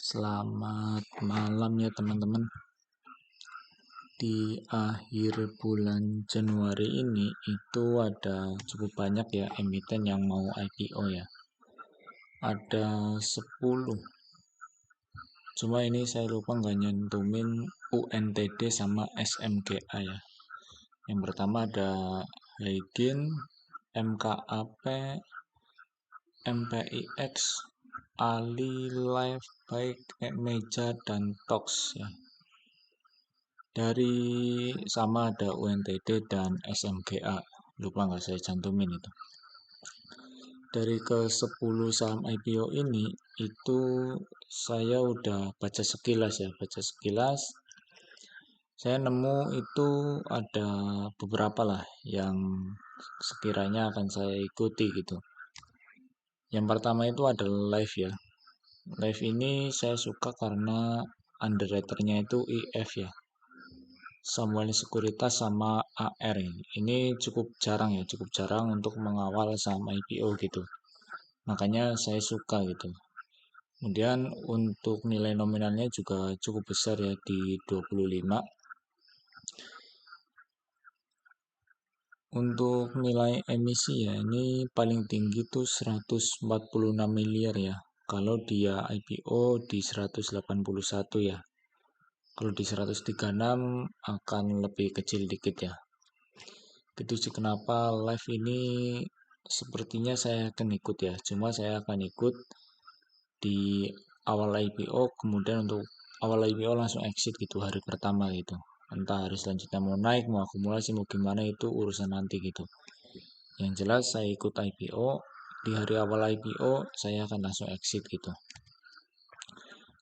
Selamat malam ya teman-teman. Di akhir bulan Januari ini itu ada cukup banyak ya emiten yang mau IPO ya. Ada 10. Cuma ini saya lupa nggak nyentumin UNTD sama SMGA ya. Yang pertama ada Haidin, MKAP, MPIX, Ali, Live, Baik, Meja, dan Tox ya. Dari sama ada UNTD dan SMGA, lupa nggak saya cantumin itu. Dari ke 10 saham IPO ini itu saya udah baca sekilas ya, saya nemu itu ada beberapa lah yang sekiranya akan saya ikuti gitu. Yang pertama itu ada Live ya. Live ini saya suka karena underwriternya itu IF ya, Samuel Sekuritas sama AR ini cukup jarang untuk mengawal saham IPO gitu. Makanya saya suka gitu. Kemudian untuk nilai nominalnya juga cukup besar ya di 25. Untuk nilai emisi ya ini paling tinggi tuh 146 miliar ya. Kalau dia IPO di 181 ya. Kalau di 136 akan lebih kecil dikit ya. Itu sih kenapa live ini sepertinya saya akan ikut ya. Cuma saya akan ikut di awal IPO, kemudian untuk awal IPO langsung exit gitu hari pertama gitu. Entah hari selanjutnya mau naik, mau akumulasi, mau gimana itu urusan nanti gitu. Yang jelas saya ikut IPO, di hari awal IPO saya akan langsung exit gitu.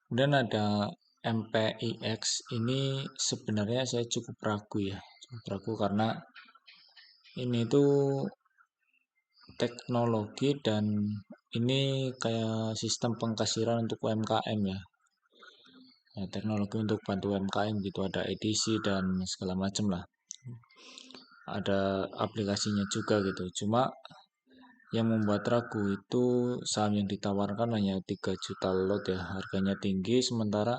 Kemudian ada MPIX ini sebenarnya saya cukup ragu ya. Cukup ragu karena ini tuh teknologi dan ini kayak sistem pengkasiran untuk UMKM ya. Ya, teknologi untuk bantu UMKM gitu, ada edisi dan segala macam lah. Ada aplikasinya juga gitu. Cuma yang membuat ragu itu saham yang ditawarkan hanya 3 juta lot ya, harganya tinggi, sementara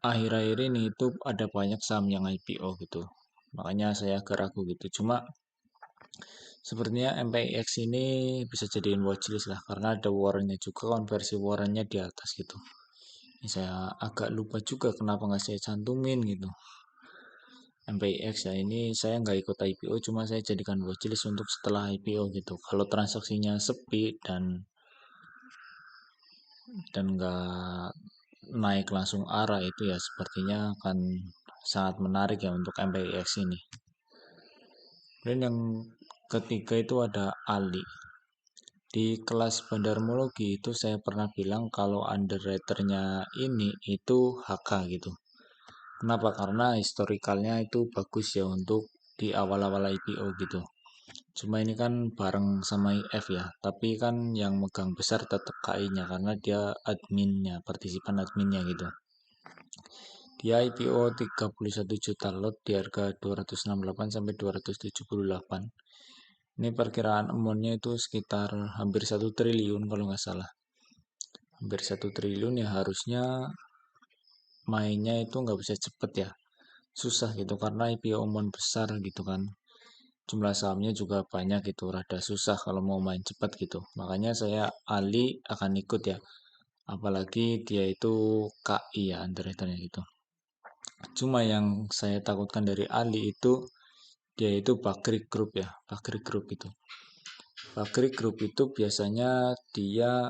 akhir-akhir ini itu ada banyak saham yang IPO gitu. Makanya saya agak ragu gitu. Cuma sepertinya MPX ini bisa jadiin watchlist lah karena ada warrannya juga, konversi warrannya di atas gitu. Ini saya agak lupa juga kenapa nggak saya cantumin gitu. MPX ya ini saya nggak ikut IPO, cuma saya jadikan watchlist untuk setelah IPO gitu. Kalau transaksinya sepi dan nggak naik langsung arah itu ya sepertinya akan sangat menarik ya untuk MPX ini. Dan yang ketiga itu ada Ali. Di kelas bandarmologi itu saya pernah bilang kalau underwriternya ini itu HK gitu. Kenapa? Karena historikalnya itu bagus ya untuk di awal-awal IPO gitu. Cuma ini kan bareng sama IF ya, tapi kan yang megang besar tetap KI-nya karena dia adminnya, partisipan adminnya gitu. Dia IPO 31 juta lot di harga 268 sampai 278. Ini perkiraan amount-nya itu sekitar hampir 1 triliun kalau nggak salah. Hampir 1 triliun ya harusnya mainnya itu nggak bisa cepet ya. Susah gitu karena IPO amount besar gitu kan. Jumlah sahamnya juga banyak gitu, rada susah kalau mau main cepat gitu. Makanya saya Ali akan ikut ya. Apalagi dia itu KI ya underwriternya gitu. Cuma yang saya takutkan dari Ali itu dia itu Bakri Group ya, Bakri Group itu. Bakri Group itu biasanya dia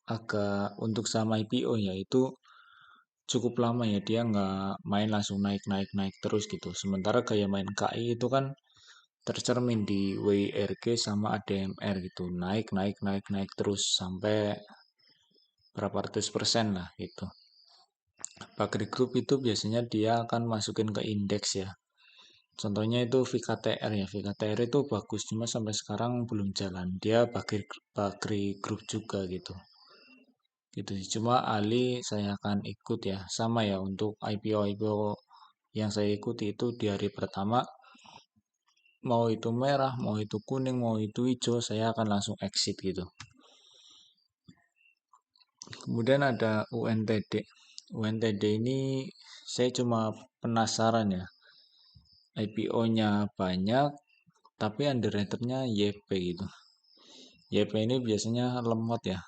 agak untuk sama IPO ya itu cukup lama ya, dia nggak main langsung naik naik naik terus gitu. Sementara gaya main KI itu kan tercermin di WIRG sama ADMR gitu, naik naik naik naik terus sampai berapa ratus persen lah gitu. Bakri Group itu biasanya dia akan masukin ke indeks ya. Contohnya itu VKTR ya. VKTR itu bagus cuma sampai sekarang belum jalan. Dia Bakri Group juga gitu. Gitu sih. Cuma Ali saya akan ikut ya. Sama ya untuk IPO yang saya ikuti itu di hari pertama, mau itu merah, mau itu kuning, mau itu hijau, saya akan langsung exit gitu. Kemudian ada UNTD. UNTD ini saya cuma penasaran ya. IPO-nya banyak, tapi underwriter-nya YP gitu. YP ini biasanya lemot ya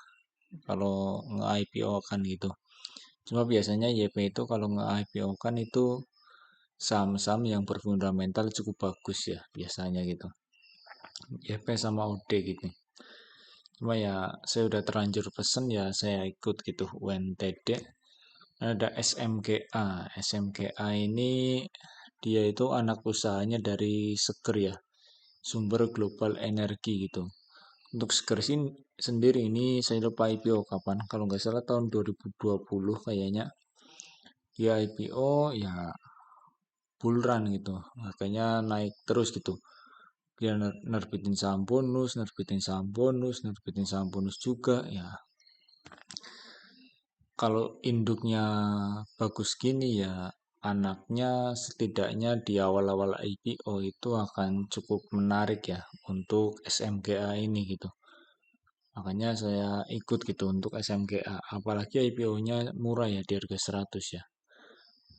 kalau nge-IPO kan gitu. Cuma biasanya YP itu kalau nge-IPO kan itu saham-saham yang berfundamental cukup bagus ya biasanya gitu. YP sama UD gitu. Cuma ya saya udah terlanjur pesen ya saya ikut gitu UNTD. Ada SMGA. SMGA ini dia itu anak usahanya dari Seger ya, sumber global energi gitu. Untuk Seger sendiri ini saya lupa IPO kapan. Kalau nggak salah tahun 2020 kayaknya. Dia IPO ya bull run gitu. Makanya naik terus gitu. Dia nerbitin saham bonus, nerbitin saham bonus, nerbitin saham bonus juga ya. Kalau induknya bagus gini ya anaknya setidaknya di awal-awal IPO itu akan cukup menarik ya untuk SMGA ini gitu. Makanya saya ikut gitu untuk SMGA. Apalagi IPO-nya murah ya di harga 100 ya.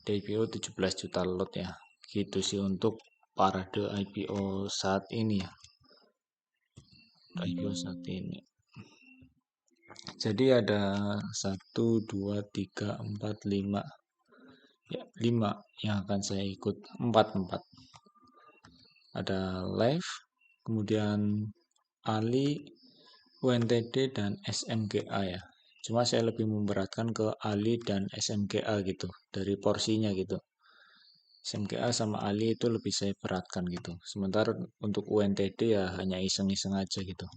Di IPO 17 juta lot ya. Gitu sih untuk parade IPO saat ini ya. IPO saat ini. Jadi ada satu 2 3 4 5 ya 5 yang akan saya ikut 4 ada live kemudian Ali UNTD dan SMGA ya cuma saya lebih memberatkan ke Ali dan SMGA gitu dari porsinya gitu SMGA sama Ali itu lebih saya beratkan gitu sementara untuk UNTD ya hanya iseng-iseng aja gitu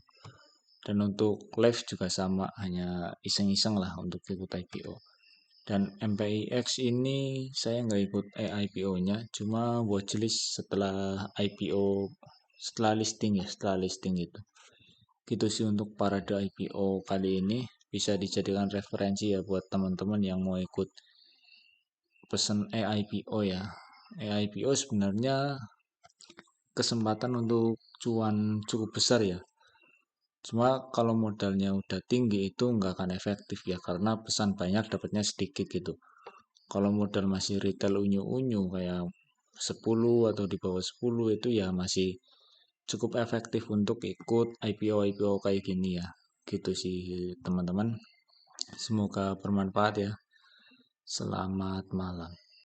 dan untuk live juga sama hanya iseng-iseng lah untuk ikut IPO. Dan MPIX ini saya nggak ikut IPO-nya, cuma watchlist setelah IPO, setelah listing gitu. Gitu sih untuk parade IPO kali ini bisa dijadikan referensi ya buat teman-teman yang mau ikut pesen EIPO ya. EIPO sebenarnya kesempatan untuk cuan cukup besar ya. Cuma kalau modalnya udah tinggi itu nggak akan efektif ya karena pesan banyak dapatnya sedikit gitu. Kalau modal masih retail unyu-unyu kayak 10 atau di bawah 10 itu ya masih cukup efektif untuk ikut IPO-IPO kayak gini ya. Gitu sih teman-teman. Semoga bermanfaat ya. Selamat malam.